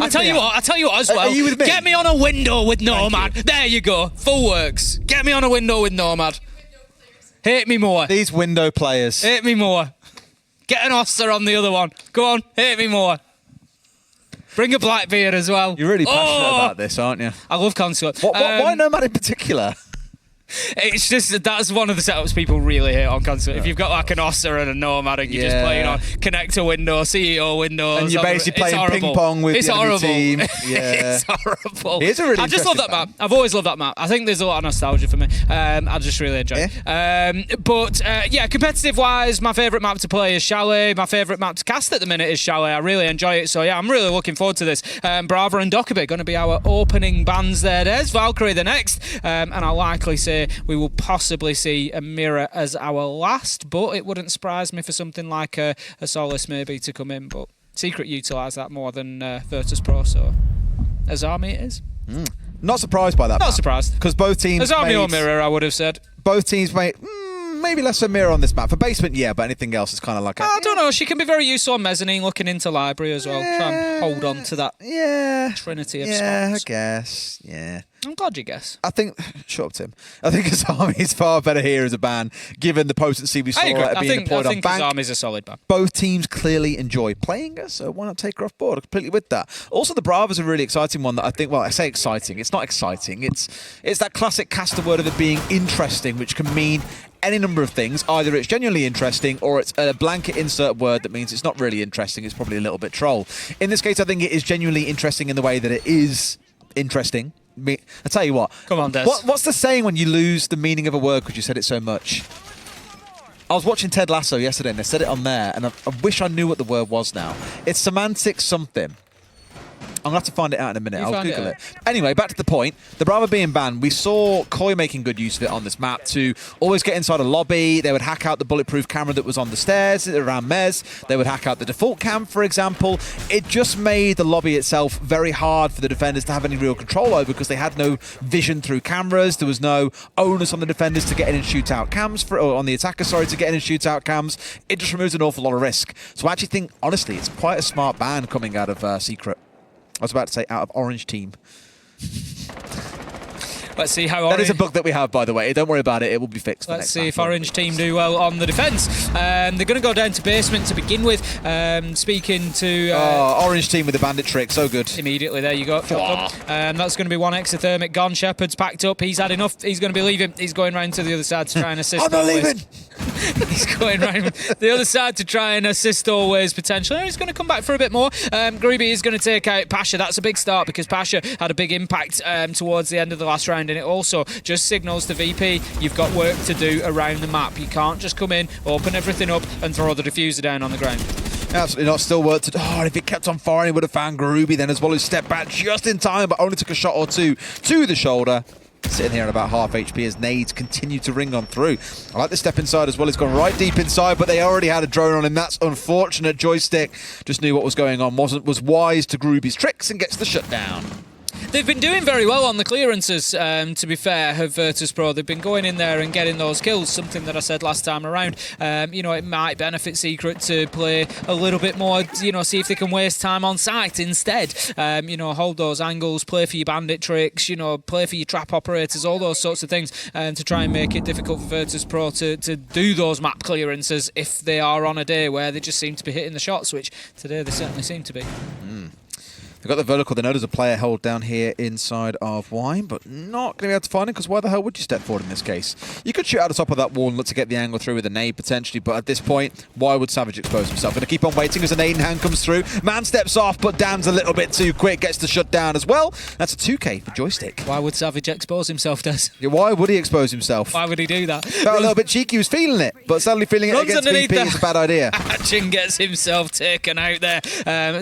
I tell you what as well. Are you with me? Get me on a window with Nomad. There you go. Full works. Get me on a window with Nomad. Hit me more. These window players. Hit me more. Get an Oster on the other one. Go on, hit me more. Bring a Blackbeard as well. You're really passionate about this, aren't you? I love console. Why Nomad in particular? It's just that's one of the setups people really hate on console. If you've got like an Oster and a Nomad and you're just playing on connector window, CEO windows, and you're basically playing ping pong with the other team. Yeah, it's horrible. It is a really I just love that map. I've always loved that map. I think there's a lot of nostalgia for me. I just really enjoy it. But competitive wise, my favourite map to play is Chalet. My favourite map to cast at the minute is Chalet. I really enjoy it. So yeah, I'm really looking forward to this. Brava and Dokkaebi going to be our opening bands there. There's Valkyrie the next, and I'll likely say we will possibly see a Mirror as our last, but it wouldn't surprise me for something like a Solace maybe to come in, but Secret utilise that more than Virtus.pro, so as Army it is. Not surprised by that. Not surprised. Because both teams as Army or Mirror, I would have said. Both teams made... maybe less a Mirror on this map. For basement, yeah, but anything else is kind of like... I don't know. She can be very useful on Mezzanine, looking into Library as well. Try and hold on to that trinity of spots. Yeah, I guess. Yeah. I'm glad you guess. I think... Shut up, Tim. I think Azami is far better here as a ban, given the potency we saw being deployed on Bank. I think Azami's a solid ban. Both teams clearly enjoy playing her, so why not take her off board? I'm completely with that. Also, the Brava's a really exciting one that I think... Well, I say exciting. It's not exciting. It's that classic caster word of it being interesting, which can mean any number of things. Either it's genuinely interesting or it's a blanket insert word that means it's not really interesting. It's probably a little bit troll. In this case, I think it is genuinely interesting in the way that it is interesting. I tell you what. Come on, Des. What's the saying when you lose the meaning of a word because you said it so much? I was watching Ted Lasso yesterday and they said it on there, and I wish I knew what the word was now. It's semantic something. I'm going to have to find it out in a minute. I'll Google it. Anyway, back to the point. The Brava being banned, we saw Koi making good use of it on this map to always get inside a lobby. They would hack out the bulletproof camera that was on the stairs around Mez. They would hack out the default cam, for example. It just made the lobby itself very hard for the defenders to have any real control over because they had no vision through cameras. There was no onus on the defenders to get in and shoot out cams, or on the attacker, sorry, to get in and shoot out cams. It just removes an awful lot of risk. So I actually think, honestly, it's quite a smart ban coming out of Secret. I was about to say out of Orange team. Let's see how That is a bug that we have, by the way. Don't worry about it. It will be fixed. Let's see if Orange team do well on the defence. They're going to go down to basement to begin with. Speaking to... Orange team with the bandit trick. So good. Immediately, there you go. That's going to be one exothermic gone. Shepard's packed up. He's had enough. He's going to be leaving. He's going round to the other side to try and assist. I'm not leaving! He's going round the other side to try and assist always, potentially. He's going to come back for a bit more. Greeby is going to take out Pasha. That's a big start because Pasha had a big impact towards the end of the last round, and it also just signals to VP you've got work to do around the map. You can't just come in, open everything up and throw the diffuser down on the ground. Absolutely not. Still work to do. Oh, and if it kept on firing, he would have found Greeby then as well, who stepped back just in time, but only took a shot or two to the shoulder. Sitting here at about half HP as nades continue to ring on through. I like the step inside as well. He's gone right deep inside, but they already had a drone on him. That's unfortunate. Joystick just knew what was going on. Was wise to Greeby's tricks and gets the shutdown. They've been doing very well on the clearances, to be fair, of Virtus.pro. They've been going in there and getting those kills, something that I said last time around. It might benefit Secret to play a little bit more, see if they can waste time on site instead. Hold those angles, play for your bandit tricks, play for your trap operators, all those sorts of things, to try and make it difficult for Virtus.pro to do those map clearances if they are on a day where they just seem to be hitting the shots, which today they certainly seem to be. They've got the vertical. They know there's a player held down here inside of Wine, but not going to be able to find him because why the hell would you step forward in this case? You could shoot out the top of that wall and look to get the angle through with a nade potentially, but at this point, why would Savage expose himself? Going to keep on waiting as a nade in hand comes through. Man steps off, but Dam's a little bit too quick, gets the shut down as well. That's a 2k for Joystick. Why would Savage expose himself, Des? Yeah, why would he expose himself? Why would he do that? Felt a little bit cheeky, he was feeling it, but suddenly feeling it against VP is a bad idea. Hatchin gets himself taken out there.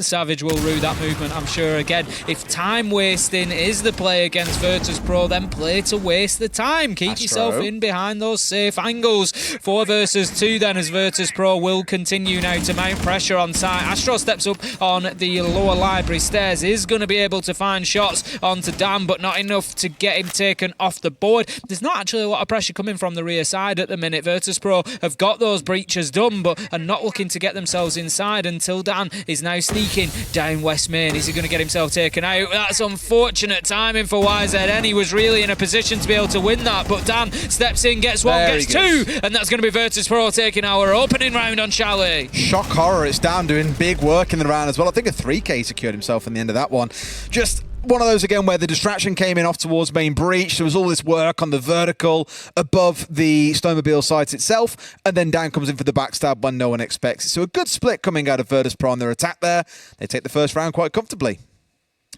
Savage will rue that movement, I'm sure, again. If time wasting is the play against Virtus.pro, then play to waste the time. Keep yourself in behind those safe angles. 4 versus 2 then, as Virtus.pro will continue now to mount pressure on site. Astro steps up on the lower library stairs, is going to be able to find shots onto Dam, but not enough to get him taken off the board. There's not actually a lot of pressure coming from the rear side at the minute. Virtus.pro have got those breaches done, but are not looking to get themselves inside until Dan is now sneaking down West Main. Is he going to get himself taken out. That's unfortunate timing for YZN. He was really in a position to be able to win that, but Dan steps in, gets one, gets two, and that's going to be Virtus.pro taking our opening round on Chalet. Shock horror, it's down doing big work in the round as well. I think a 3K secured himself in the end of that one. Just one of those again where the distraction came in off towards main breach. There was all this work on the vertical above the snowmobile site itself, and then Dan comes in for the backstab when no one expects it. So a good split coming out of Virtus.pro on their attack there. They take the first round quite comfortably.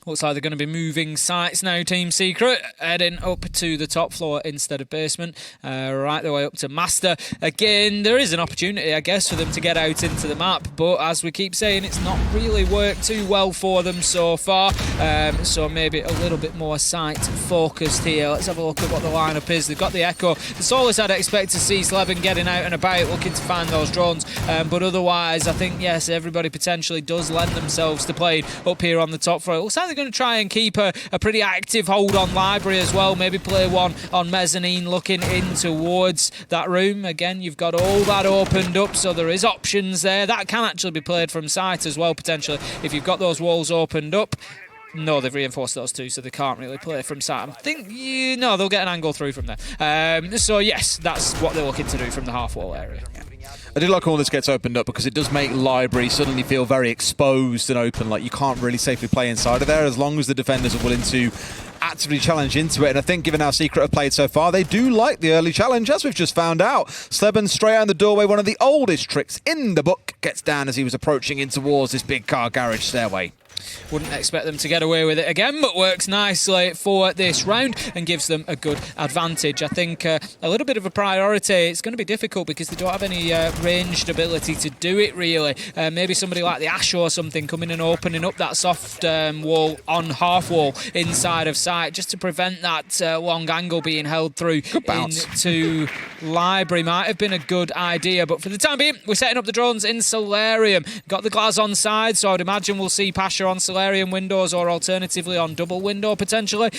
Looks like they're going to be moving sites now, Team Secret, heading up to the top floor instead of basement, right the way up to Master. Again, there is an opportunity, I guess, for them to get out into the map, but as we keep saying, it's not really worked too well for them so far, so maybe a little bit more site-focused here. Let's have a look at what the lineup is. They've got the Echo. The Solus I'd expect to see Sleben getting out and about, looking to find those drones, but otherwise, I think, yes, everybody potentially does lend themselves to playing up here on the top floor. It looks like they're going to try and keep a pretty active hold on Library as well. Maybe play one on Mezzanine looking in towards that room. Again, you've got all that opened up, so there is options there. That can actually be played from site as well, potentially, if you've got those walls opened up. No, they've reinforced those two, so they can't really play from site. I think, no, they'll get an angle through from there. So, yes, that's what they're looking to do from the half-wall area. I do like all this gets opened up because it does make Library suddenly feel very exposed and open. Like, you can't really safely play inside of there as long as the defenders are willing to actively challenge into it. And I think given how Secret have played so far, they do like the early challenge, as we've just found out. Sleben straight out in the doorway, one of the oldest tricks in the book, gets down as he was approaching in towards this big car garage stairway. Wouldn't expect them to get away with it again, but works nicely for this round and gives them a good advantage. I think a little bit of a priority. It's going to be difficult because they don't have any ranged ability to do it, really. Maybe somebody like the Ash or something coming and opening up that soft wall on half wall inside of sight just to prevent that long angle being held through into Library. Might have been a good idea, but for the time being, we're setting up the drones in Solarium. Got the glass on side, so I'd imagine we'll see Pasha on Solarium windows or alternatively on double window potentially,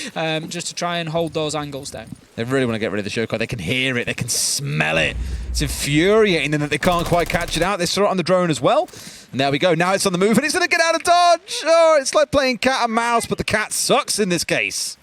just to try and hold those angles down. They really want to get rid of the Shoko. They can hear it, they can smell it. It's infuriating them that they can't quite catch it out. They saw it on the drone as well. And there we go. Now it's on the move and it's going to get out of dodge. Oh, it's like playing cat and mouse, but the cat sucks in this case.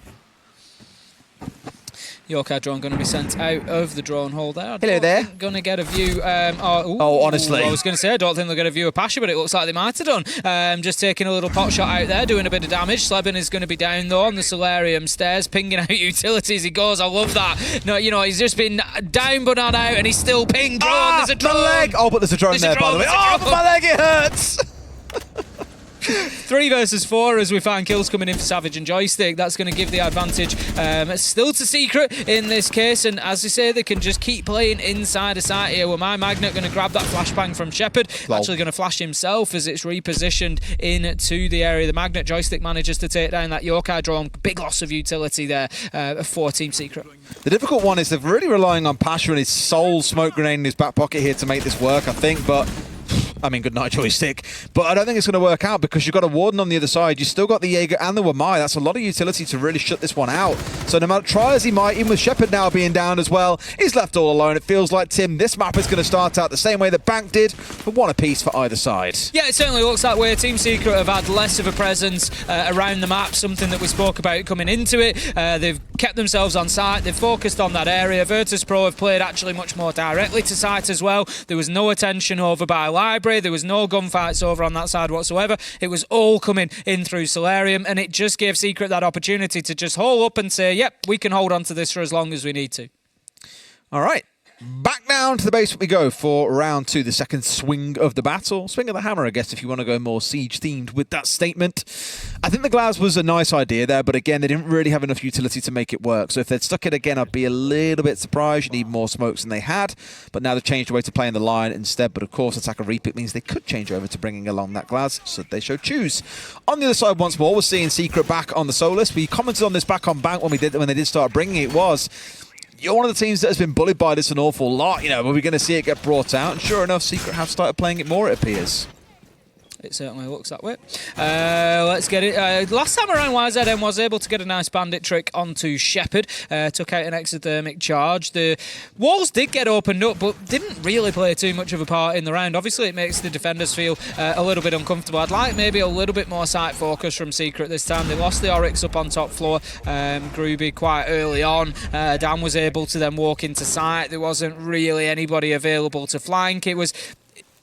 Yokai drone going to be sent out of the drone hole there. Hello there. Going to get a view. Honestly. I was going to say, I don't think they'll get a view of Pasha, but it looks like they might have done. Just taking a little pot shot out there, doing a bit of damage. Sleben is going to be down, though, on the Solarium stairs, pinging out utilities. He goes, I love that. No, you know, he's just been down but not out, and he's still pinged. Drone, there's a drone. My leg. Oh, but there's a drone there, by the way. Oh, but my leg, it hurts. 3 versus 4 as we find kills coming in for Savage and Joystick. That's going to give the advantage still to Secret in this case, and as you say, they can just keep playing inside a site here. Well, my Magnet going to grab that flashbang from Shepard, actually going to flash himself as it's repositioned into the area. The Magnet Joystick manages to take down that Yokai drone. Big loss of utility there for Team Secret. The difficult one is they're really relying on Pasha and his soul smoke grenade in his back pocket here to make this work, I think, but I mean, good night, Joystick. But I don't think it's going to work out because you've got a Warden on the other side. You've still got the Jaeger and the Wamai. That's a lot of utility to really shut this one out. So no matter, try as he might, even with Shepard now being down as well, he's left all alone. It feels like, Tim, this map is going to start out the same way that Bank did, but one apiece for either side. Yeah, it certainly looks that way. Team Secret have had less of a presence around the map, something that we spoke about coming into it. They've kept themselves on site. They've focused on that area. Virtus.pro have played actually much more directly to site as well. There was no attention over by Library. There was no gunfights over on that side whatsoever. It was all coming in through Solarium, and it just gave Secret that opportunity to just hole up and say, yep, we can hold on to this for as long as we need to. All right. Back down to the base we go for round 2, the second swing of the battle. Swing of the hammer, I guess, if you want to go more siege-themed with that statement. I think the Glass was a nice idea there, but again, they didn't really have enough utility to make it work. So if they'd stuck it again, I'd be a little bit surprised. You need more smokes than they had, but now they've changed the way to play in the line instead. But of course, attack a repick means they could change over to bringing along that Glass, so they should choose. On the other side, once more, we're seeing Secret back on the Solus. We commented on this back on Bank when they did start bringing it. You're one of the teams that has been bullied by this an awful lot. You know, are we going to see it get brought out? And sure enough, Secret have started playing it more, it appears. It certainly looks that way. Let's get it. Last time around, YZM was able to get a nice bandit trick onto Shepherd. Took out an exothermic charge. The walls did get opened up, but didn't really play too much of a part in the round. Obviously, it makes the defenders feel a little bit uncomfortable. I'd like maybe a little bit more sight focus from Secret this time. They lost the Oryx up on top floor. Groovy quite early on. Dan was able to then walk into sight. There wasn't really anybody available to flank. It was...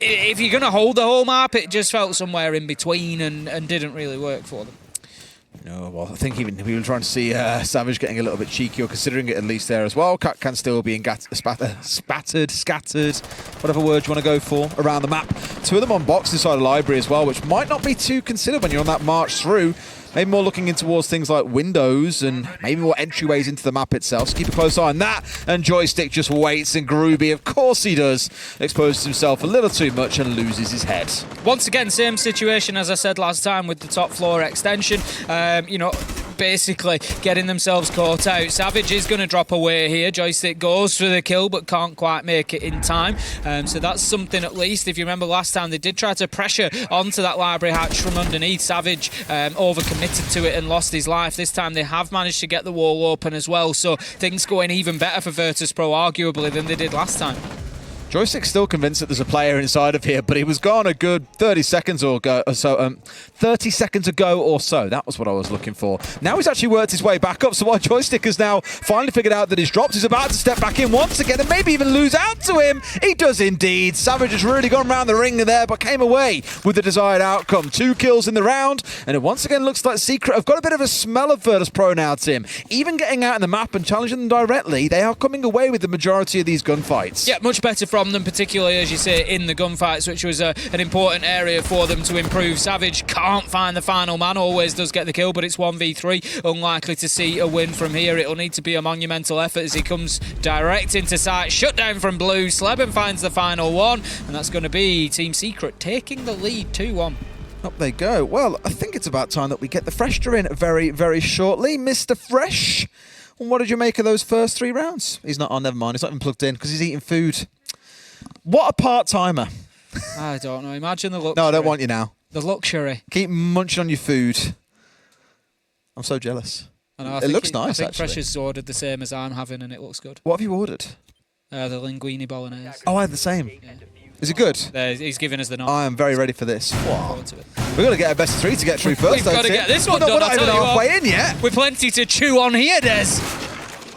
If you're going to hold the whole map, it just felt somewhere in between and didn't really work for them. No, well, I think even we were trying to see Savage getting a little bit cheeky, or considering it at least there as well. Cat can still be scattered, whatever word you want to go for, around the map. Two of them on box inside a library as well, which might not be too considered when you're on that march through. Maybe more looking in towards things like windows and maybe more entryways into the map itself. So keep a close eye on that. And Joystick just waits, and Groovy, of course he does, exposes himself a little too much and loses his head. Once again, same situation as I said last time with the top floor extension. You know, basically getting themselves caught out. Savage is going to drop away here. Joystick goes for the kill but can't quite make it in time. So that's something at least. If you remember last time, they did try to pressure onto that library hatch from underneath. Savage overcommitted to it and lost his life. This time they have managed to get the wall open as well. So things going even better for Virtus.pro arguably than they did last time. Joystick's still convinced that there's a player inside of here, but he was gone a good 30 seconds ago or so. 30 seconds ago or so. That was what I was looking for. Now he's actually worked his way back up, so while Joystick has now finally figured out that he's dropped, he's about to step back in once again and maybe even lose out to him. He does indeed. Savage has really gone around the ring there, but came away with the desired outcome. 2 kills in the round, and it once again looks like Secret have got a bit of a smell of Virtus.pro now, Tim. Even getting out in the map and challenging them directly, they are coming away with the majority of these gunfights. Yeah, much better from them, particularly, as you say, in the gunfights, which was an important area for them to improve. Savage can't find the final man, always does get the kill, but it's 1v3. Unlikely to see a win from here. It'll need to be a monumental effort as he comes direct into sight. Shut down from blue. Sleben finds the final one, and that's going to be Team Secret taking the lead 2-1. Up they go. Well, I think it's about time that we get the Freshter in very, very shortly. Mr. Fresh, what did you make of those first 3 rounds? He's not on, never mind. He's not even plugged in because he's eating food. What a part-timer. I don't know. Imagine the luxury. No, I don't want you now. The luxury. Keep munching on your food. I'm so jealous. I know, it looks nice, I think actually. Fresh has ordered the same as I'm having, and it looks good. What have you ordered? The linguine bolognese. Oh, I had the same. Yeah. Is it good? He's giving us the nod. I am very ready for this. Forward to it. We've got to get a best of 3 to get through first. We've got to get this one done. We're not even halfway in yet. With plenty to chew on here, Des.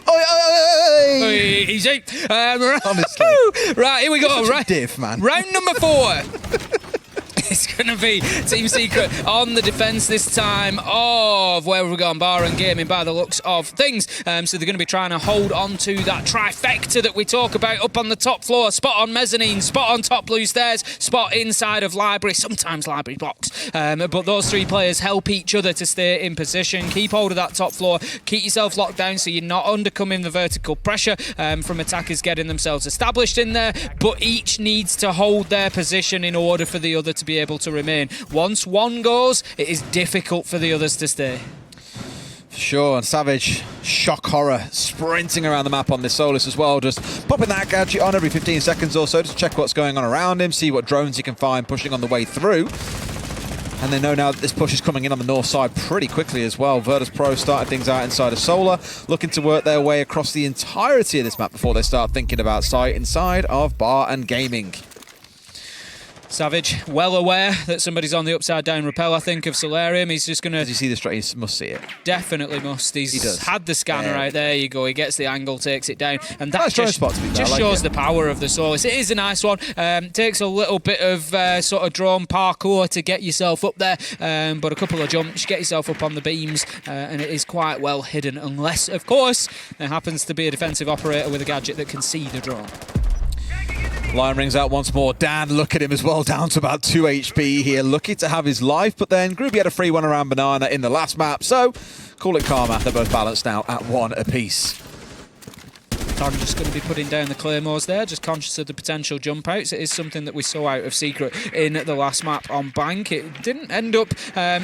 Oi, oi, oi. Easy. Honestly. Right, here we go. Such a div, man. Round number 4. It's going to be Team Secret on the defence this time of where we've gone, Bar and Gaming by the looks of things. So they're going to be trying to hold on to that trifecta that we talk about up on the top floor. Spot on mezzanine, spot on top blue stairs, spot inside of library, sometimes library blocks. But those 3 players help each other to stay in position. Keep hold of that top floor. Keep yourself locked down so you're not undercoming the vertical pressure from attackers getting themselves established in there. But each needs to hold their position in order for the other to be able to remain. Once one goes, it is difficult for the others to stay. Sure, and Savage, shock horror, sprinting around the map on this Solus as well, just popping that gadget on every 15 seconds or so to check what's going on around him, see what drones he can find pushing on the way through. And they know now that this push is coming in on the north side pretty quickly as well. Virtus.pro started things out inside of Solar, looking to work their way across the entirety of this map before they start thinking about sight inside of Bar and Gaming. Savage, well aware that somebody's on the upside down rappel, I think, of Solarium. He's just going to... Does he see the straight? He must see it. Definitely must. He does. Had the scanner right there. You go. He gets the angle, takes it down, and that nice just spot to be fair. shows the power of the Solus. It is a nice one. Takes a little bit of sort of drone parkour to get yourself up there, but a couple of jumps, get yourself up on the beams, and it is quite well hidden, unless, of course, there happens to be a defensive operator with a gadget that can see the drone. Lion rings out once more. Dan, look at him as well, down to about 2 HP here. Lucky to have his life, but then Groovy had a free one around Banana in the last map, so call it karma. They're both balanced now at 1 apiece. I'm just going to be putting down the claymores there, just conscious of the potential jump outs. It is something that we saw out of Secret in the last map on Bank. It didn't end up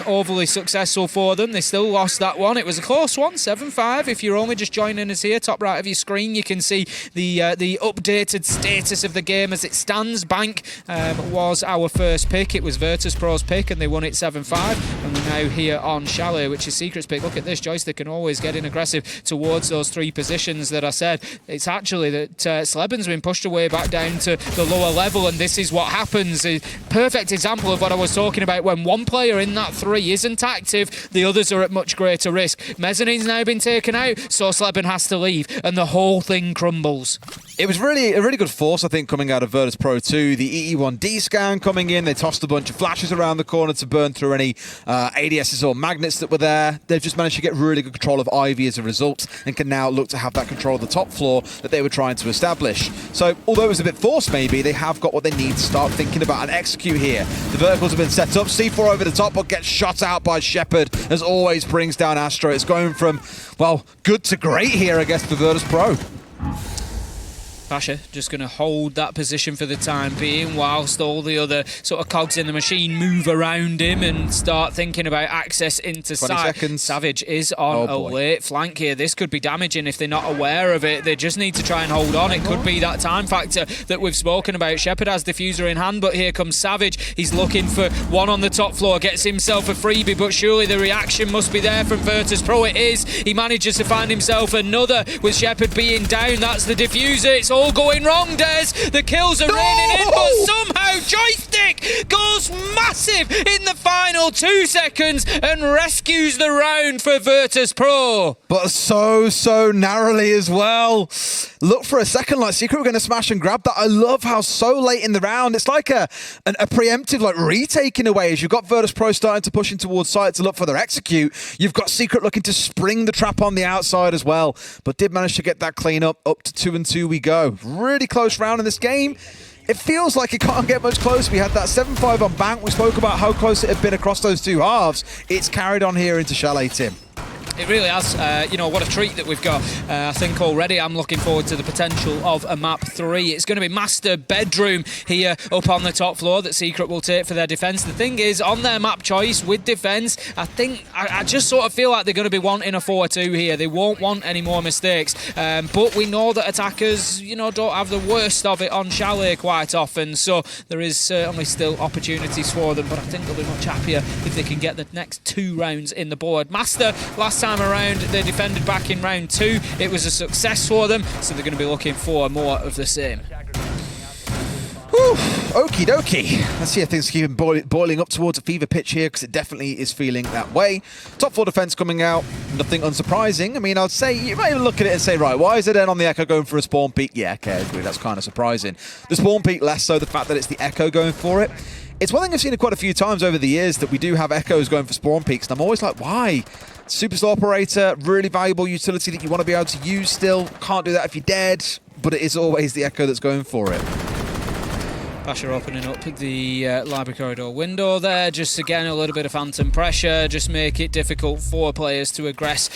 overly successful for them. They still lost that one. It was a close one, 7-5. If you're only just joining us here, top right of your screen, you can see the updated status of the game as it stands. Bank was our first pick. It was Virtus.pro's pick, and they won it 7-5. And we're now here on Chalet, which is Secret's pick. Look at this. Joystick can always get in aggressive towards those 3 positions that I said. It's actually that Sleben's been pushed away back down to the lower level, and this is what happens. A perfect example of what I was talking about. When one player in that 3 isn't active, the others are at much greater risk. Mezzanine's now been taken out, so Sleben has to leave, and the whole thing crumbles. It was really a really good force, I think, coming out of Virtus.pro 2. The EE1D scan coming in. They tossed a bunch of flashes around the corner to burn through any ADSs or magnets that were there. They've just managed to get really good control of Ivy as a result, and can now look to have that control of the top floor that they were trying to establish. So, although it was a bit forced maybe, they have got what they need to start thinking about and execute here. The verticals have been set up. C4 over the top, but gets shot out by Shepard. As always, brings down Astro. It's going from, well, good to great here, I guess, for Virtus.pro. Pasha just going to hold that position for the time being whilst all the other sort of cogs in the machine move around him and start thinking about access into 20 side. seconds. Savage is on a late flank here. This could be damaging if they're not aware of it. They just need to try and hold on. It could be that time factor that we've spoken about. Shepard has diffuser in hand, but here comes Savage. He's looking for one on the top floor, gets himself a freebie, but surely the reaction must be there from Virtus.pro. It is. He manages to find himself another with Shepard being down. That's the diffuser. It's all going wrong, Des. The kills are raining in, but somehow Joystick goes massive in the final 2 seconds and rescues the round for Virtus.pro. But so narrowly as well. Look for a second like Secret were going to smash and grab that. I love how so late in the round, it's like a preemptive like retake in a way, as you've got Virtus.pro starting to push in towards site to look for their execute. You've got Secret looking to spring the trap on the outside as well, but did manage to get that clean up to 2-2 we go. Really close round in this game. It feels like it can't get much closer. We had that 7-5 on Bank. We spoke about how close it had been across those 2 halves. It's carried on here into Chalet, Tim. It really has. You know, what a treat that we've got. I think already I'm looking forward to the potential of a map 3. It's going to be Master Bedroom here up on the top floor that Secret will take for their defence. The thing is, on their map choice with defence, I just sort of feel like they're going to be wanting a 4-2 here. They won't want any more mistakes. But we know that attackers, you know, don't have the worst of it on Chalet quite often. So there is certainly still opportunities for them. But I think they'll be much happier if they can get the next 2 rounds in the board. Master, last time around, they defended back in round 2. It was a success for them, so they're going to be looking for more of the same. Okie dokie. Let's see if things keep boiling up towards a fever pitch here, because it definitely is feeling that way. Top 4 defense coming out, nothing unsurprising. I mean, I'd say you might even look at it and say, right, why is it then on the Echo going for a spawn peak? Yeah, okay, I agree, that's kind of surprising. The spawn peak less so the fact that it's the Echo going for it. It's one thing I've seen it quite a few times over the years that we do have Echoes going for spawn peaks, and I'm always like, why? Superstar operator, really valuable utility that you want to be able to use still. Can't do that if you're dead, but it is always the Echo that's going for it. Pasha opening up the library corridor window there. Just again a little bit of phantom pressure, just make it difficult for players to aggress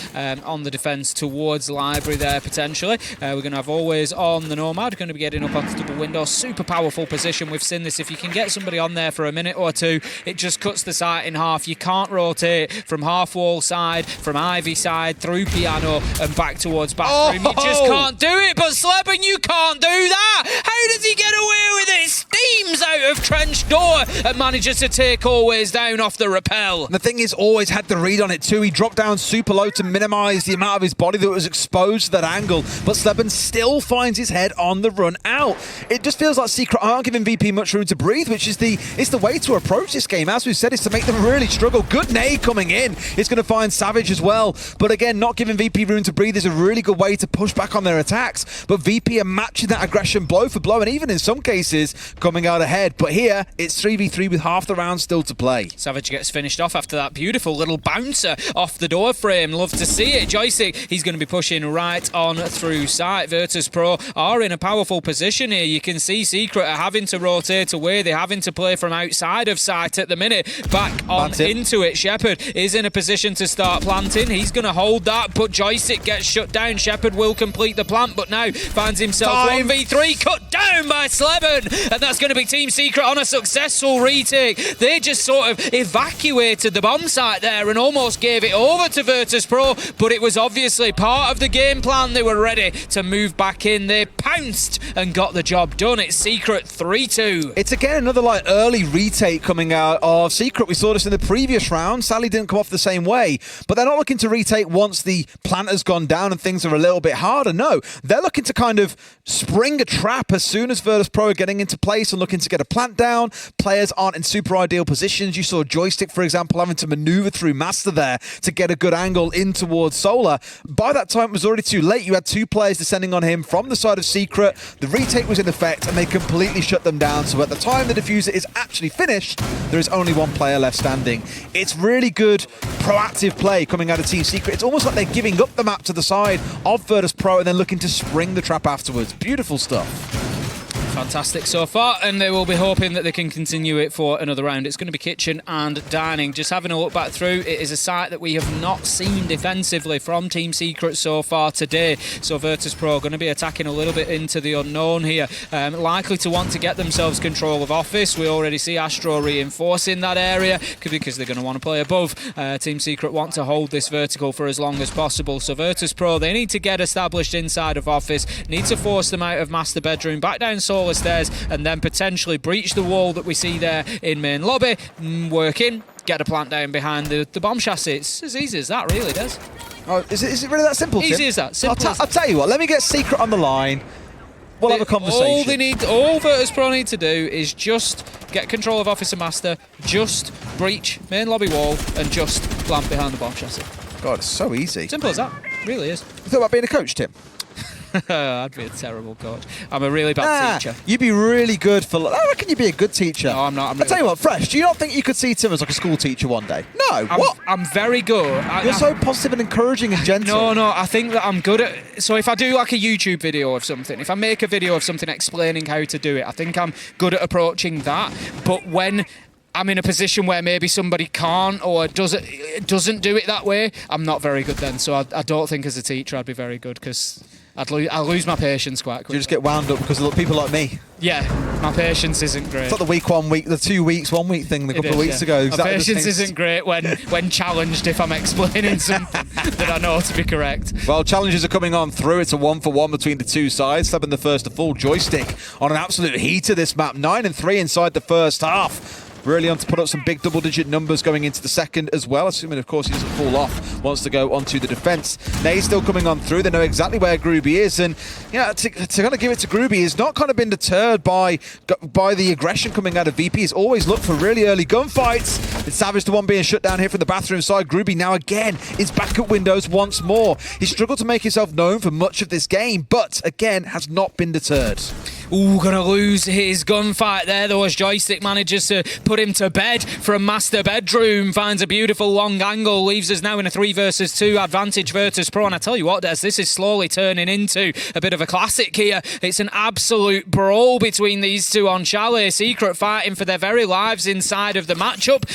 on the defence towards library there potentially. We're going to have always on the Nomad, going to be getting up onto double window. Super powerful position. We've seen this. If you can get somebody on there for a minute or 2, it just cuts the site in half. You can't rotate from half wall side, from Ivy side, through piano and back towards bathroom. You just can't do it. But Sleben, you can't do that. How does he get away with it? Steams out of trench door and manages to take Always down off the rappel. And the thing is, Always had the read on it too. He dropped down super low to minimise the amount of his body that was exposed to that angle, but Sleben still finds his head on the run out. It just feels like Secret aren't giving VP much room to breathe, which is the way to approach this game. As we've said, is to make them really struggle. Good nade coming in. It's going to find Savage as well, but again, not giving VP room to breathe is a really good way to push back on their attacks. But VP are matching that aggression blow for blow, and even in some cases coming out ahead. But here, it's 3v3 with half the round still to play. Savage gets finished off after that beautiful little bouncer off the door frame. Love to see it. Joystick, he's going to be pushing right on through site. Virtus.pro are in a powerful position here. You can see Secret are having to rotate away. They're having to play from outside of site at the minute. Back on into it. Shepard is in a position to start planting. He's going to hold that, but Joystick gets shut down. Shepard will complete the plant, but now finds himself 1v3 cut down by Slevin, and that's going to be Team Secret on a successful retake. They just sort of evacuated the bomb site there and almost gave it over to Virtus.pro, but it was obviously part of the game plan. They were ready to move back in. They pounced and got the job done. It's Secret 3-2. It's again another like early retake coming out of Secret. We saw this in the previous round. Sally didn't come off the same way, but they're not looking to retake once the plant has gone down and things are a little bit harder. No, they're looking to kind of spring a trap as soon as Virtus.pro are getting into place and looking to get a plant down. Players aren't in super ideal positions. You saw Joystick, for example, having to maneuver through Master there to get a good angle in towards Solar. By that time, it was already too late. You had two players descending on him from the side of Secret. The retake was in effect, and they completely shut them down. So at the time the diffuser is actually finished, there is only one player left standing. It's really good, proactive play coming out of Team Secret. It's almost like they're giving up the map to the side of Virtus.pro and then looking to spring the trap afterwards. Beautiful stuff. Fantastic so far, and they will be hoping that they can continue it for another round. It's going to be kitchen and dining. Just having a look back through, it is a site that we have not seen defensively from Team Secret so far today. So Virtus.pro are going to be attacking a little bit into the unknown here. Likely to want to get themselves control of Office. We already see Astro reinforcing that area because they're going to want to play above. Team Secret want to hold this vertical for as long as possible. So Virtus.pro, they need to get established inside of Office, need to force them out of Master Bedroom, back down Solar Stairs, and then potentially breach the wall that we see there in main lobby. Work in, get a plant down behind the bomb chassis. It's as easy as that, really, Des. Oh, is it really that simple, Tim? Easy as that. Simple I'll tell you what, let me get Secret on the line. We'll have a conversation. All Virtus.pro need to do is just get control of Officer Master, just breach main lobby wall, and just plant behind the bomb chassis. God, it's so easy. Simple as that. Really is. You thought about being a coach, Tim? I'd be a terrible coach. I'm a really bad teacher. You'd be really good for... I reckon you'd be a good teacher. No, I'm not. I'll tell you what, Fresh, do you not think you could see Tim as like a school teacher one day? No, what? I'm very good. You're so positive and encouraging and gentle. No, I think that I'm good at... So if I do like a YouTube video of something, if I make a video of something explaining how to do it, I think I'm good at approaching that. But when I'm in a position where maybe somebody can't or doesn't do it that way, I'm not very good then. So I don't think as a teacher I'd be very good because... I'll lose my patience quite quickly. You just get wound up because of people like me. Yeah, my patience isn't great. It's like the 2 weeks, 1 week thing a couple of weeks ago. Exactly. My patience isn't great when challenged if I'm explaining something that I know to be correct. Well, challenges are coming on through. It's a 1-for-1 between the two sides. Slevin the first to full. Joystick on an absolute heater this map. 9-3 inside the first half. Really on to put up some big double-digit numbers going into the second as well, assuming, of course, he doesn't fall off, wants to go onto the defence. Nay's still coming on through. They know exactly where Groovy is, and to kind of give it to Groovy, he's not kind of been deterred by the aggression coming out of VP. He's always looked for really early gunfights. It's Savage, the one being shut down here from the bathroom side. Groovy now again is back at Windows once more. He struggled to make himself known for much of this game, but again, has not been deterred. Ooh, gonna lose his gunfight there though as Joystick manages to put him to bed from Master Bedroom. Finds a beautiful long angle, leaves us now in a 3 versus 2 advantage Virtus.pro. And I tell you what, Des, this is slowly turning into a bit of a classic here. It's an absolute brawl between these two on Chalet. Secret fighting for their very lives inside of the matchup.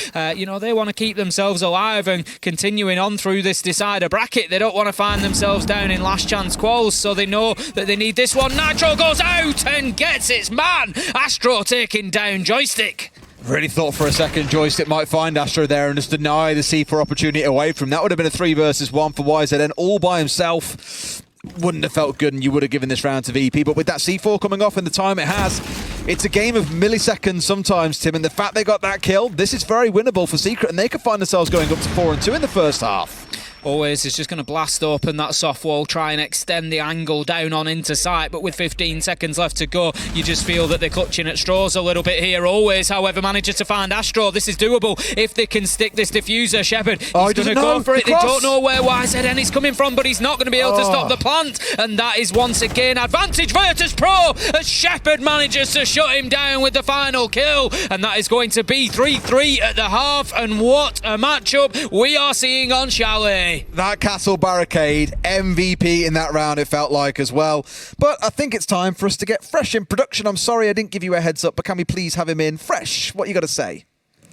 They want to keep themselves alive and continuing on through this decider bracket. They don't want to find themselves down in last chance quals, so they know that they need this one. Nitro goes out and gets its man. Astro taking down Joystick. Really thought for a second Joystick might find Astro there and just deny the C4 opportunity away from him. That would have been a 3 versus 1 for YZN all by himself. Wouldn't have felt good, and you would have given this round to VP. But with that C4 coming off in the time it has, it's a game of milliseconds sometimes, Tim. And the fact they got that kill, this is very winnable for Secret, and they could find themselves going up to 4-2 in the first half. Always is just going to blast open that soft wall, try and extend the angle down on into sight, but with 15 seconds left to go, you just feel that they're clutching at straws a little bit here. Always, however, manages to find Astro. This is doable if they can stick this diffuser. Shepard, he's going to go for it. They don't know where YZN is coming from, but he's not going to be able to stop the plant, and that is once again advantage Virtus.pro as Shepard manages to shut him down with the final kill, and that is going to be 3-3 at the half, and what a matchup we are seeing on Chalet. That castle barricade, MVP in that round, it felt like as well. But I think it's time for us to get Fresh in production. I'm sorry I didn't give you a heads up, but can we please have him in? Fresh, what you got to say?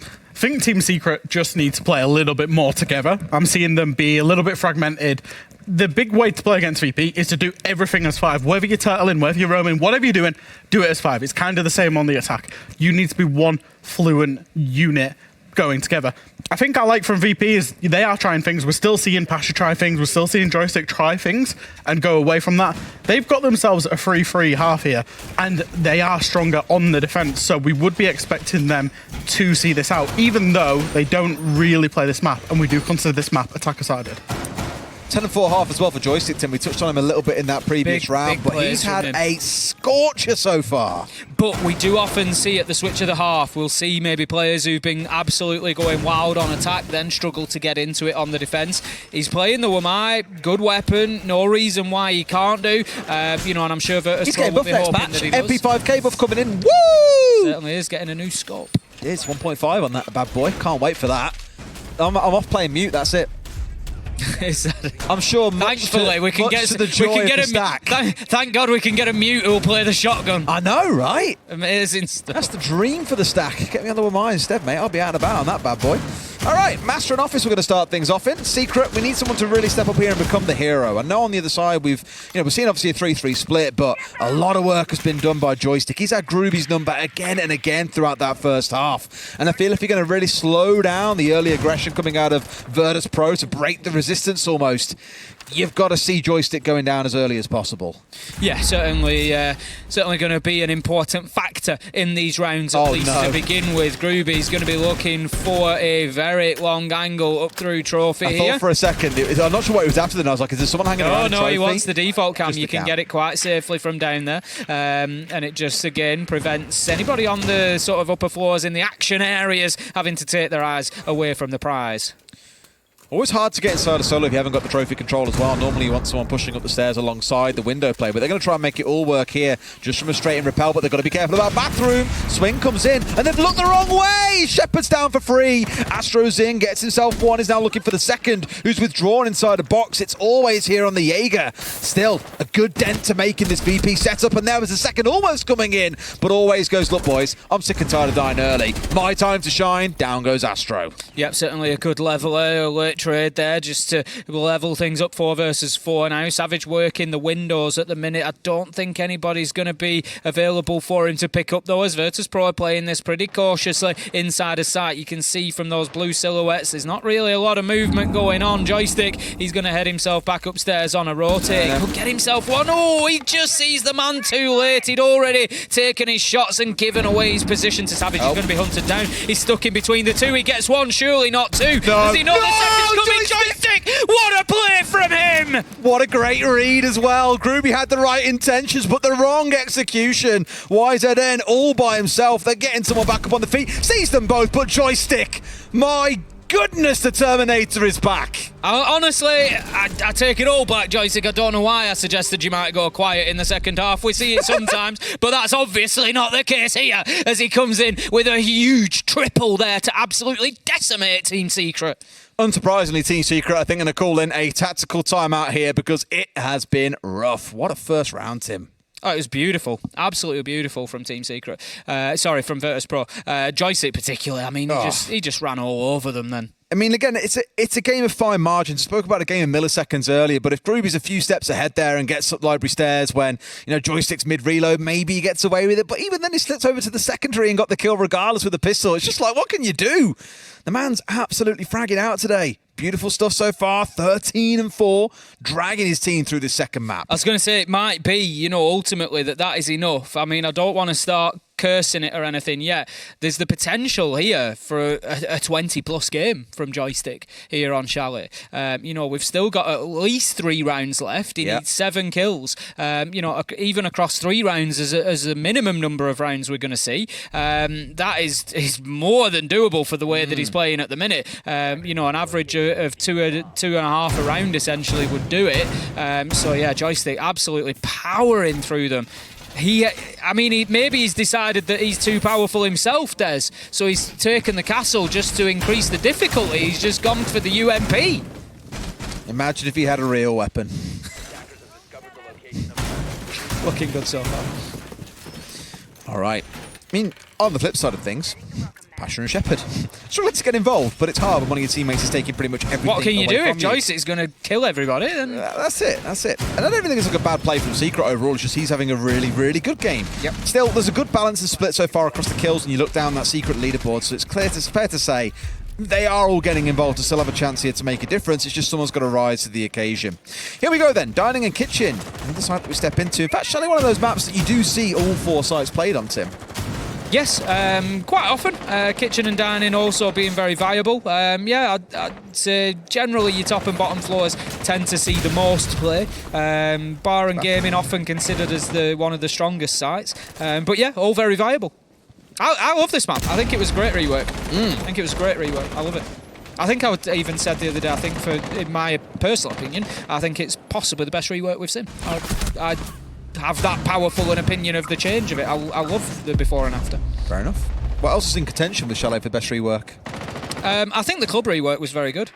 I think Team Secret just need to play a little bit more together. I'm seeing them be a little bit fragmented. The big way to play against VP is to do everything as 5. Whether you're turtling, whether you're roaming, whatever you're doing, do it as 5. It's kind of the same on the attack. You need to be one fluent unit going together. I think I like from VP is they are trying things. We're still seeing Pasha try things. We're still seeing Joystick try things and go away from that. They've got themselves a 3-3 half here, and they are stronger on the defense. So we would be expecting them to see this out, even though they don't really play this map, and we do consider this map attacker-sided. 10-4 half as well for Joystick, Tim. We touched on him a little bit in that previous round, but he's had a scorcher so far. But we do often see at the switch of the half, we'll see maybe players who've been absolutely going wild on attack, then struggle to get into it on the defence. He's playing the Wamai, good weapon, no reason why he can't do. You know, and I'm sure Virtus.pro will be hoping that he does. MP5K buff coming in. Woo! Certainly is getting a new scope. It is 1.5 on that bad boy. Can't wait for that. I'm off playing mute, that's it. I'm sure thankfully we can get a stack. Thank God we can get a mute who'll play the shotgun. I know, right? Amazing stuff. That's the dream for the stack. Get me on the Wamai instead, mate. I'll be out and about on that bad boy. All right, Master and Office we're going to start things off in. Secret, we need someone to really step up here and become the hero. I know on the other side we're seeing obviously a 3-3 split, but a lot of work has been done by Joystick. He's had Groovy's number again and again throughout that first half. And I feel if you're going to really slow down the early aggression coming out of Virtus.pro to break the resistance almost, you've got to see Joystick going down as early as possible. Yeah, certainly going to be an important factor in these rounds at least to begin with. Groovy's going to be looking for a very long angle up through Trophy here. I thought for a second, I'm not sure what he was after then. I was like, is there someone hanging around No, Trophy? he wants the default cam. Just you can get it quite safely from down there. And it just, again, prevents anybody on the sort of upper floors in the action areas having to take their eyes away from the prize. Always hard to get inside a solo if you haven't got the trophy control as well. Normally you want someone pushing up the stairs alongside the window play, but they're going to try and make it all work here just from a straight in repel, but they've got to be careful about bathroom. Swing comes in, and they've looked the wrong way! Shepard's down for free. Astro's in, gets himself one, is now looking for the second, who's withdrawn inside a box. It's always here on the Jaeger. Still, a good dent to make in this VP setup, and there was a second almost coming in, but always goes, look boys, I'm sick and tired of dying early. My time to shine, down goes Astro. Yep, certainly a good leveler, alert trade there just to level things up 4 versus 4 now. Savage working the windows at the minute. I don't think anybody's going to be available for him to pick up though, as Virtus.pro are playing this pretty cautiously inside of sight. You can see from those blue silhouettes there's not really a lot of movement going on. Joystick, he's going to head himself back upstairs on a rotate. Could get himself one. Oh, he just sees the man too late. He'd already taken his shots and given away his position to Savage. He's going to be hunted down. He's stuck in between the two. He gets one, surely not two. Does he know the second's coming? Joystick! What a play from him! What a great read as well. Groovy had the right intentions, but the wrong execution. YZN all by himself. They're getting someone back up on the feet. Sees them both, but Joystick, my goodness, the Terminator is back. Honestly, I take it all back, Joystick. I don't know why I suggested you might go quiet in the second half. We see it sometimes, but that's obviously not the case here, as he comes in with a huge triple there to absolutely decimate Team Secret. Unsurprisingly, Team Secret, I think, going to call in a tactical timeout here because it has been rough. What a first round, Tim. Oh, it was beautiful. Absolutely beautiful from Team Secret. From Virtus.pro. Joystick particularly, I mean, he just ran all over them then. I mean, again, it's a game of fine margins. Spoke about a game of milliseconds earlier, but if Groovy's a few steps ahead there and gets up library stairs when, Joystick's mid-reload, maybe he gets away with it. But even then, he slips over to the secondary and got the kill regardless with the pistol. It's just like, what can you do? The man's absolutely fragging out today. Beautiful stuff so far, 13-4, dragging his team through the second map. I was going to say, it might be, ultimately that is enough. I mean, I don't want to start cursing it or anything yet. There's the potential here for a 20-plus game from Joystick here on Chalet. We've still got at least 3 rounds left. He needs 7 kills. Even across 3 rounds as a minimum number of rounds we're going to see. That is more than doable for the way that he's playing at the minute. An average of 2.5 a round essentially would do it. Joystick absolutely powering through them. Maybe he's decided that he's too powerful himself, Des. So he's taken the castle just to increase the difficulty. He's just gone for the UMP. Imagine if he had a real weapon. Looking good so far. All right. On the flip side of things, Pasha and Shepard. Struggling to get involved, but it's hard when one of your teammates is taking pretty much everything. What can you do if you. Joystick's going to kill everybody? Then That's it. And I don't think it's like a bad play from Secret overall. It's just he's having a really, really good game. Yep. Still, there's a good balance and split so far across the kills, and you look down that Secret leaderboard, so it's fair to say they are all getting involved to still have a chance here to make a difference. It's just someone's got to rise to the occasion. Here we go then, Dining and Kitchen. Another site that we step into. In fact, Shelley, one of those maps that you do see all 4 sites played on, Tim. yes, quite often. Kitchen and dining also being very viable. I'd say generally your top and bottom floors tend to see the most play. Bar and gaming often considered as one of the strongest sites. All very viable. I love this map. I think it was a great rework. I love it. I think I would even said the other day, in my personal opinion, I think it's possibly the best rework we've seen. I have that powerful an opinion of the change of it. I love the before and after. Fair enough. What else is in contention with Chalet for best rework? I think the club rework was very good.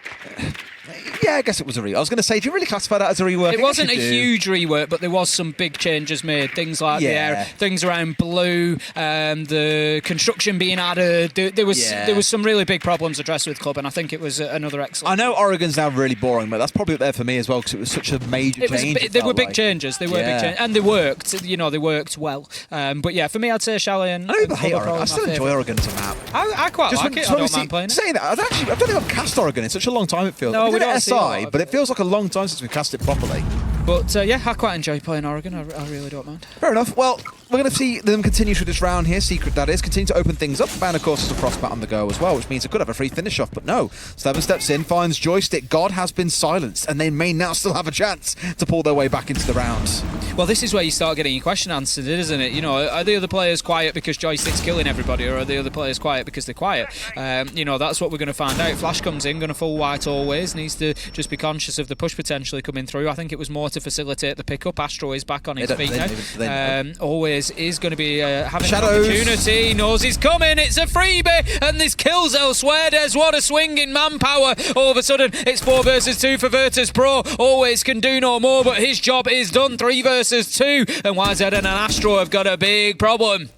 Yeah, I guess it was a rework. I was going to say, do you really classify that as a rework? It wasn't a huge rework, but there was some big changes made. Things like the air, things around blue, the construction being added. There was some really big problems addressed with club, and I think it was another excellent. I know Oregon's now really boring, but that's probably up there for me as well because it was such a major change. They were big changes. They were big changes, and they worked. They worked well. For me, I'd say Chalet and. I don't hate Oregon. I still enjoy Oregon as a map. I quite like it. I don't mind playing it. Saying that, I don't think I've cast Oregon in such a long time. It feels. No, we don't SI, but it feels like a long time since we cast it properly. But I quite enjoy playing Oregon. I really don't mind. Fair enough. Well, we're going to see them continue through this round here. Secret, that is. Continue to open things up. And, of course, there's a frostbat on the go as well, which means it could have a free finish off. But no. Steven steps in, finds Joystick. God has been silenced. And they may now still have a chance to pull their way back into the round. Well, this is where you start getting your question answered, isn't it? Are the other players quiet because Joystick's killing everybody, or are the other players quiet because they're quiet? That's what we're going to find out. Flash comes in, going to full white always. Needs to just be conscious of the push potentially coming through. I think it was more to facilitate the pickup. Astro is back on his feet now. Always is going to be having Shadows. An opportunity. Knows he's coming. It's a freebie, and there's kills elsewhere. There's what a swing in manpower. All of a sudden, it's 4 versus 2 for Virtus.pro. Always can do no more, but his job is done. 3 versus 2, and YZ and Astro have got a big problem.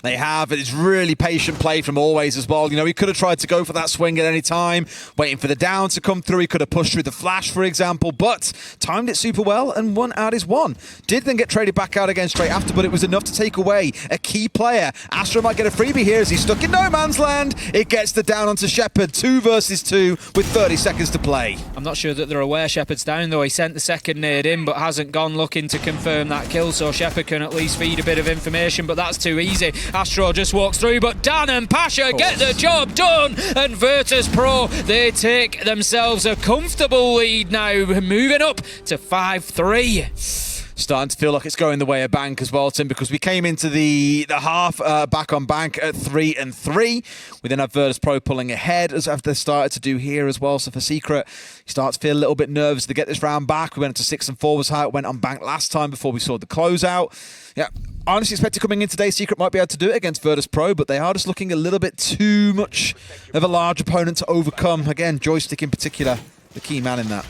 They have. It's really patient play from Always as well. He could have tried to go for that swing at any time, waiting for the down to come through. He could have pushed through the flash, for example, but timed it super well, and 1 out is 1. Did then get traded back out again straight after, but it was enough to take away a key player. Astro might get a freebie here as he's stuck in no man's land. It gets the down onto Shepard. 2 versus 2 with 30 seconds to play. I'm not sure that they're aware Shepard's down, though. He sent the second nade in, but hasn't gone looking to confirm that kill, so Shepard can at least feed a bit of information, but that's too easy. Astro just walks through, but Dan and Pasha get the job done, and Virtus.pro, they take themselves a comfortable lead now, moving up to 5-3. Starting to feel like it's going the way of Bank as well, Tim, because we came into the half back on Bank at 3-3. We then have Virtus.pro pulling ahead, as they started to do here as well. So for Secret, you start to feel a little bit nervous to get this round back. We went into 6-4 was how it went on Bank last time before we saw the closeout. Yeah, I honestly expected coming in today, Secret might be able to do it against Virtus.pro, but they are just looking a little bit too much of a large opponent to overcome. Again, Joystick in particular, the key man in that.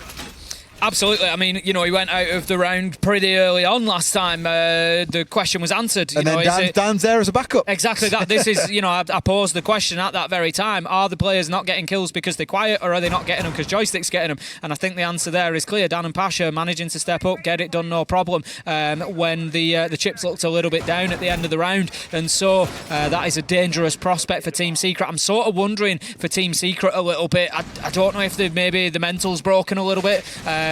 Absolutely. I mean, he went out of the round pretty early on last time. The question was answered. And then Dan's there as a backup. Exactly that. This is, I posed the question at that very time. Are the players not getting kills because they're quiet, or are they not getting them because Joystick's getting them? And I think the answer there is clear. Dan and Pasha managing to step up, get it done, no problem, when the chips looked a little bit down at the end of the round. And so that is a dangerous prospect for Team Secret. I'm sort of wondering for Team Secret a little bit. I don't know if maybe the mental's broken a little bit.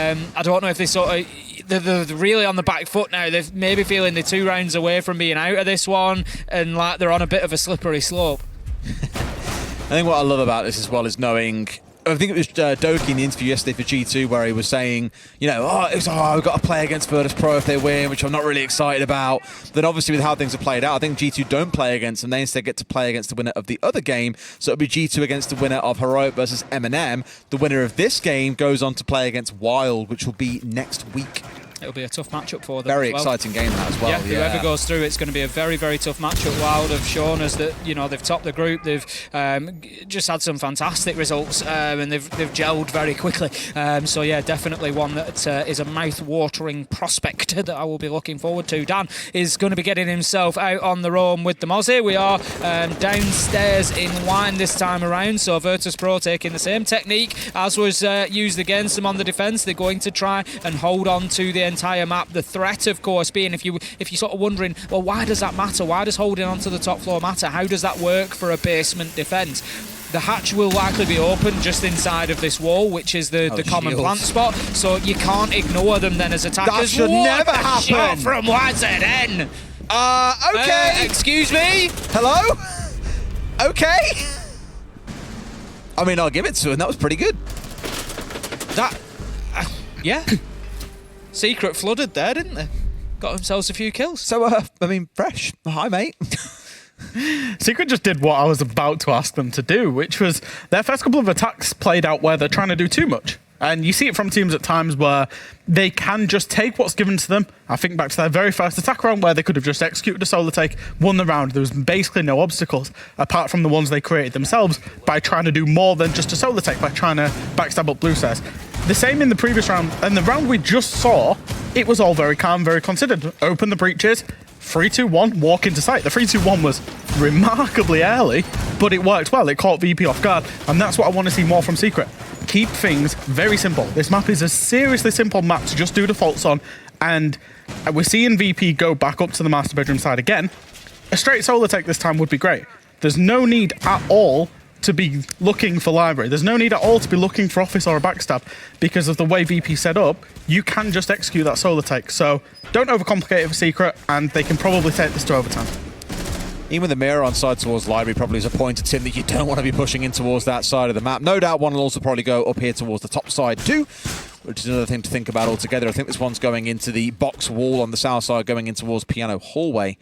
I don't know if they sort of they're really on the back foot now. They're maybe feeling they're 2 rounds away from being out of this one, and like they're on a bit of a slippery slope. I think what I love about this as well is knowing, I think it was Doki in the interview yesterday for G2 where he was saying, we've got to play against Virtus.pro if they win, which I'm not really excited about. Then obviously with how things have played out, I think G2 don't play against them. They instead get to play against the winner of the other game. So it'll be G2 against the winner of Heroic versus M&M. The winner of this game goes on to play against Wild, which will be next week. It'll be a tough matchup for them. Very as well. exciting game that as well. Yeah, whoever goes through, it's going to be a very, very tough matchup. Wild have shown us that they've topped the group. They've just had some fantastic results, and they've gelled very quickly. So yeah, definitely one that is a mouth-watering prospect that I will be looking forward to. Dan is going to be getting himself out on the roam with the Mozzie. We are downstairs in line this time around. So Virtus.pro taking the same technique as was used against them on the defence. They're going to try and hold on to the entire map. The threat, of course, being if you're sort of wondering, well, why does that matter? Why does holding on to the top floor matter? How does that work for a basement defence? The hatch will likely be open just inside of this wall, which is the common plant spot, so you can't ignore them then as attackers. That should never happen! Shot from YZN! Okay! Excuse me? Hello? Okay? I mean, I'll give it to him. That was pretty good. Yeah. Secret flooded there, didn't they? Got themselves a few kills. So, fresh. Hi, mate. Secret just did what I was about to ask them to do, which was their first couple of attacks played out where they're trying to do too much. And you see it from teams at times where they can just take what's given to them. I think back to their very first attack round where they could have just executed a solo take, won the round. There was basically no obstacles apart from the ones they created themselves by trying to do more than just a solo take, by trying to backstab up blue stairs. The same in the previous round. And the round we just saw, it was all very calm, very considered. Open the breaches, 3-2-1, walk into sight. The 3-2-1 was remarkably early, but it worked well. It caught VP off guard, and that's what I want to see more from Secret. Keep things very simple. This map is a seriously simple map to just do defaults on, and we're seeing VP go back up to the master bedroom side again. A straight solo take this time would be great. There's no need at all to be looking for library. There's no need at all to be looking for office or a backstab because of the way VP set up. You can just execute that solo take. So don't overcomplicate it for Secret, and they can probably take this to overtime. Even with the mirror on side towards library probably is a point to Tim that you don't want to be pushing in towards that side of the map. No doubt one will also probably go up here towards the top side too, which is another thing to think about altogether. I think this one's going into the box wall on the south side, going in towards piano hallway.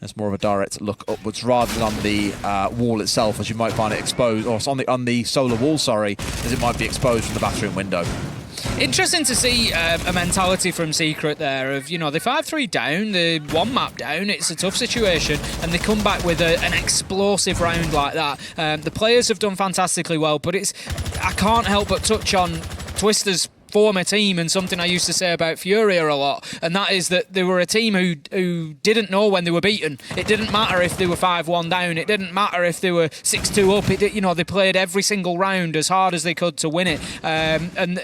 It's more of a direct look upwards rather than on the wall itself, as you might find it exposed, or on the solar wall, sorry, as it might be exposed from the bathroom window. Interesting to see a mentality from Secret there of, they're 5-3 down, they're 1 map down, it's a tough situation, and they come back with an explosive round like that. The players have done fantastically well, but I can't help but touch on Twister's former team and something I used to say about Furia a lot, and that is that they were a team who didn't know when they were beaten. It didn't matter if they were 5-1 down, it didn't matter if they were 6-2 up. They played every single round as hard as they could to win it, and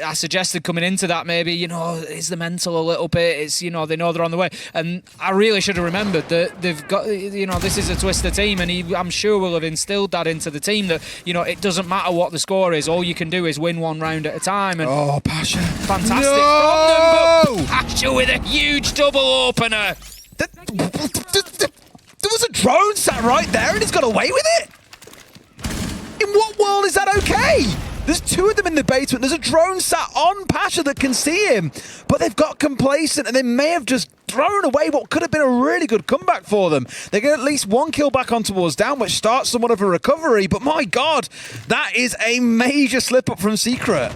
I suggested coming into that maybe is the mental a little bit, it's they know they're on the way, and I really should have remembered that they've got this is a Twister team, and I'm sure will have instilled that into the team that it doesn't matter what the score is, all you can do is win 1 round at a time. And oh, Pasha. fantastic No! from them, but Pasha with a huge double opener. There was a drone sat right there and he's got away with it? In what world is that okay? There's 2 of them in the basement. There's a drone sat on Pasha that can see him, but they've got complacent and they may have just thrown away what could have been a really good comeback for them. They get at least 1 kill back on towards down, which starts somewhat of a recovery, but my God, that is a major slip up from Secret.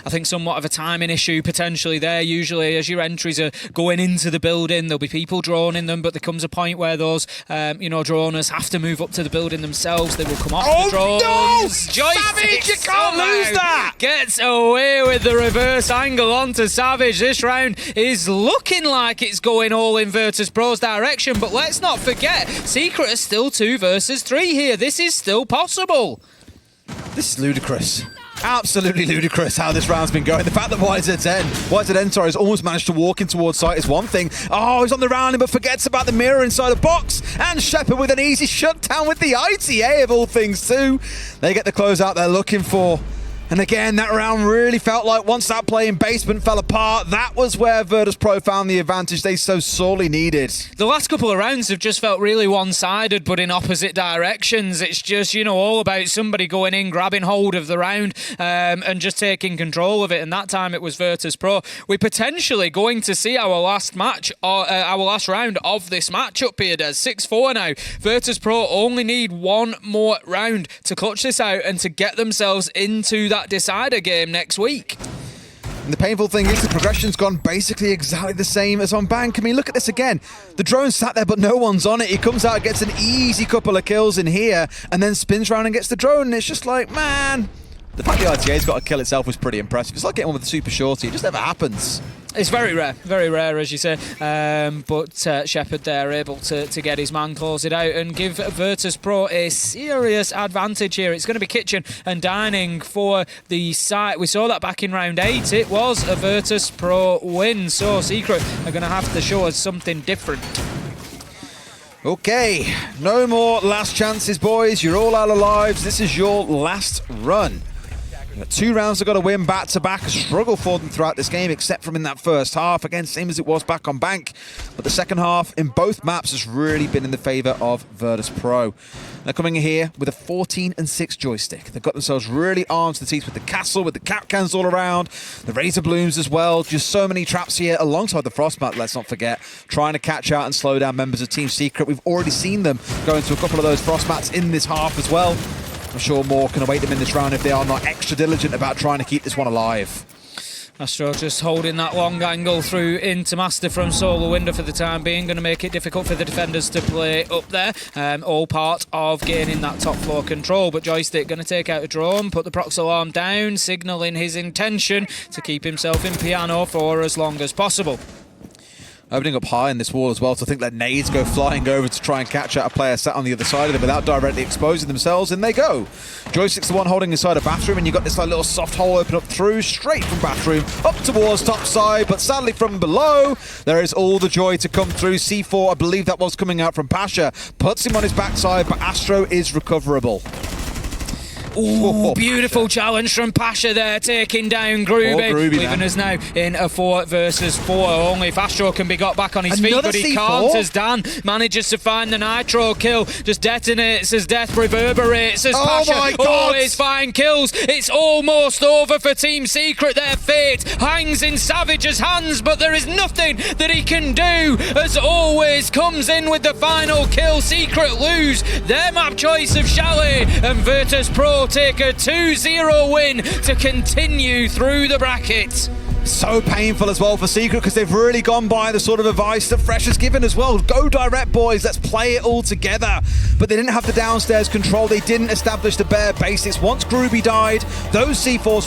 I think somewhat of a timing issue potentially there. Usually as your entries are going into the building, there'll be people droning them, but there comes a point where those droners have to move up to the building themselves. They will come off the drones. No! Savage, you can't lose that! Gets away with the reverse angle onto Savage. This round is looking like it's going all in Virtus.pro's direction, but let's not forget, Secret is still 2 versus 3 here. This is still possible. This is ludicrous. Absolutely ludicrous how this round's been going. The fact that YZN has almost managed to walk in towards sight is one thing. Oh, he's on the rounding but forgets about the mirror inside the box. And Shepard with an easy shutdown with the ITA of all things too. They get the closeout they're looking for. And again, that round really felt like once that play in basement fell apart, that was where Virtus.pro found the advantage they so sorely needed. The last couple of rounds have just felt really one-sided, but in opposite directions. It's just, you know, all about somebody going in, grabbing hold of the round, and just taking control of it. And that time it was Virtus.pro. We're potentially going to see our last match, or our last round of this matchup here. There's 6-4 now. Virtus.pro only need one more round to clutch this out and to get themselves into that decider game next week. And the painful thing is the progression's gone basically exactly the same as on Bank. I mean, look at this again. The drone sat there, but no one's on it. He comes out, gets an easy couple of kills in here, and then spins around and gets the drone. And it's just like, man. The fact the RTA's got to kill itself was pretty impressive. It's like getting one with the super shorty. It just never happens. It's very rare, as you say. But Shepard there able to get his man, close it out, and give Virtus.pro a serious advantage here. It's going to be kitchen and dining for the site. We saw that back in round 8. It was a Virtus.pro win. So Secret are going to have to show us something different. Okay, no more last chances, boys. You're all out of lives. This is your last run. You've got 2 rounds they've got to win back-to-back. A struggle for them throughout this game, except from in that first half. Again, same as it was back on Bank. But the second half in both maps has really been in the favour of Virtus.pro. They're coming in here with a 14-6 joystick. They've got themselves really armed to the teeth with the castle, with the cap cans all around, the razor blooms as well. Just so many traps here alongside the frostmat, let's not forget, trying to catch out and slow down members of Team Secret. We've already seen them go into a couple of those frostmats in this half as well. I'm sure more can await them in this round if they are not extra diligent about trying to keep this one alive. Astro just holding that long angle through into Master from solo window for the time being. Going to make it difficult for the defenders to play up there. All part of gaining that top floor control. But Joystick going to take out a drone, put the prox alarm down, signalling his intention to keep himself in piano for as long as possible. Opening up high in this wall as well, so I think that nades go flying over to try and catch out a player sat on the other side of them without directly exposing themselves, and they go. Joystick's the one holding inside a bathroom, and you've got this like little soft hole open up through, straight from bathroom, up towards top side, but sadly from below, there is all the joy to come through. C4, I believe that was coming out from Pasha, puts him on his backside, but Astro is recoverable. Ooh, beautiful challenge from Pasha there, taking down Groovy, leaving us now in a 4 versus 4. Only if Astro can be got back on his feet, but he can't, as Dan manages to find the nitro kill. Just detonates as death reverberates as Pasha always find kills. It's almost over for Team Secret. Their fate hangs in Savage's hands, but there is nothing that he can do. As always, comes in with the final kill. Secret lose their map choice of Chalet, and Virtus.pro take a 2-0 win to continue through the bracket. So painful as well for Secret, because they've really gone by the sort of advice that Fresh has given as well. Go direct, boys, let's play it all together. But they didn't have the downstairs control. They didn't establish the bare basics. Once Groovy died, those C4s